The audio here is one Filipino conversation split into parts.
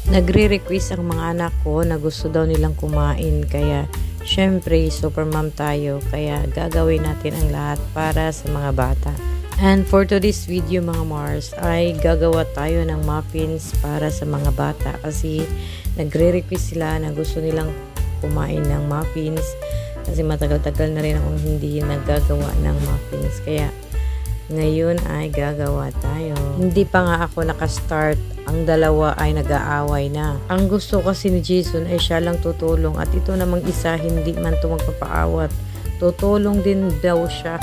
Nagre-request ang mga anak ko na gusto daw nilang kumain, kaya syempre super mom tayo, kaya gagawin natin ang lahat para sa mga bata. And for today's video mga Mars ay gagawa tayo ng muffins para sa mga bata kasi nagre-request sila na gusto nilang kumain ng muffins kasi matagal-tagal na rin akong hindi naggagawa ng muffins, kaya ngayon ay gagawa tayo. Hindi pa nga ako nakastart, ang dalawa ay nag-aaway na. Ang gusto kasi ni Jason ay siya lang tutulong at ito namang isa hindi man ito magpapaawat, tutulong din daw siya.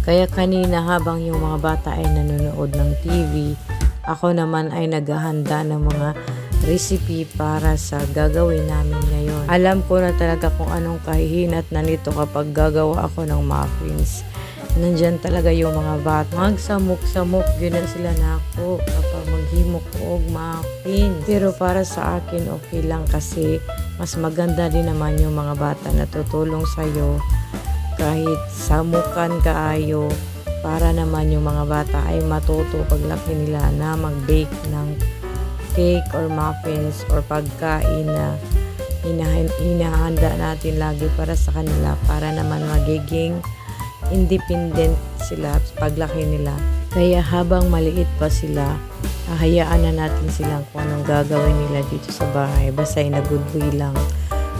Kaya kanina habang yung mga bata ay nanonood ng TV, ako naman ay naghahanda ng mga recipe para sa gagawin namin ngayon. Alam ko na talaga kung anong kahihinat na nito kapag gagawa ako ng muffins. Nandyan talaga yung mga bata. Magsamok-samok, gano'n sila na ako kapag maghimok og muffin. Pero para sa akin, okay lang kasi mas maganda din naman yung mga bata na tutulong sa'yo kahit samukan kaayo, para naman yung mga bata ay matuto paglaki nila na mag-bake ng cake or muffins or pagkain na hinahanda natin lagi para sa kanila, para naman magiging independent sila paglaki nila. Kaya habang maliit pa sila, hahayaan na natin silang kung anong gagawin nila dito sa bahay, basta na good way lang,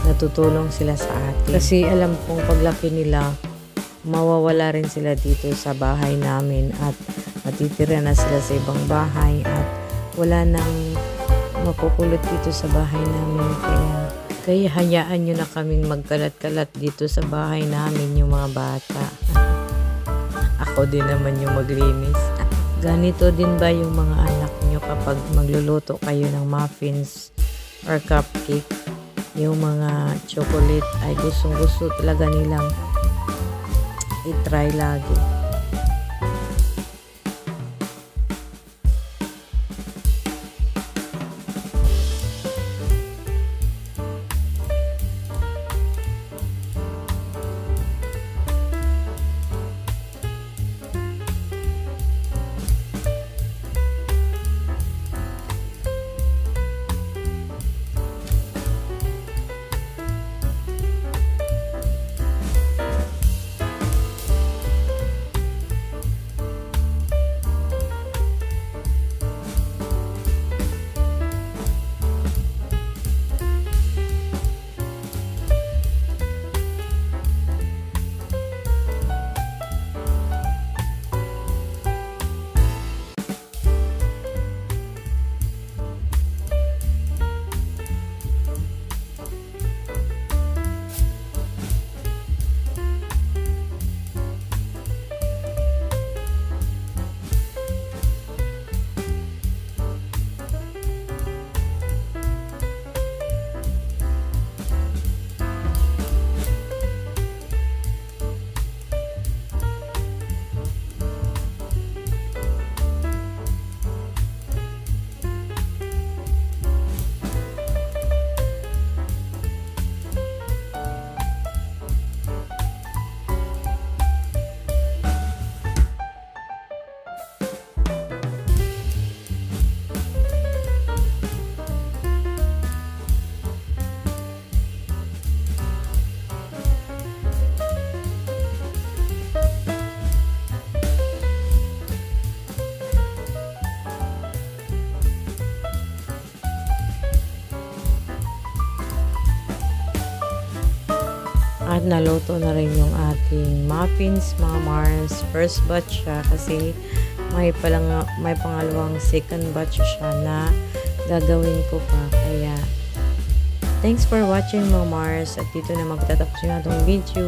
natutulong sila sa atin. Kasi alam kong paglaki nila, mawawala rin sila dito sa bahay namin at matitira na sila sa ibang bahay at wala nang makukulot dito sa bahay namin. Kaya hayaan nyo na kaming magkalat-kalat dito sa bahay namin yung mga bata. Ako din naman yung maglinis. Ganito din ba yung mga anak nyo kapag magluluto kayo ng muffins or cupcake? Yung mga chocolate ay gustong-gusto talaga nilang i-try lagi. At naluto na rin yung ating muffins mga Mars. First batch siya kasi may pangalawang second batch siya na gagawin ko pa. Kaya thanks for watching mga Mars. At dito na magtatapos yung atong video.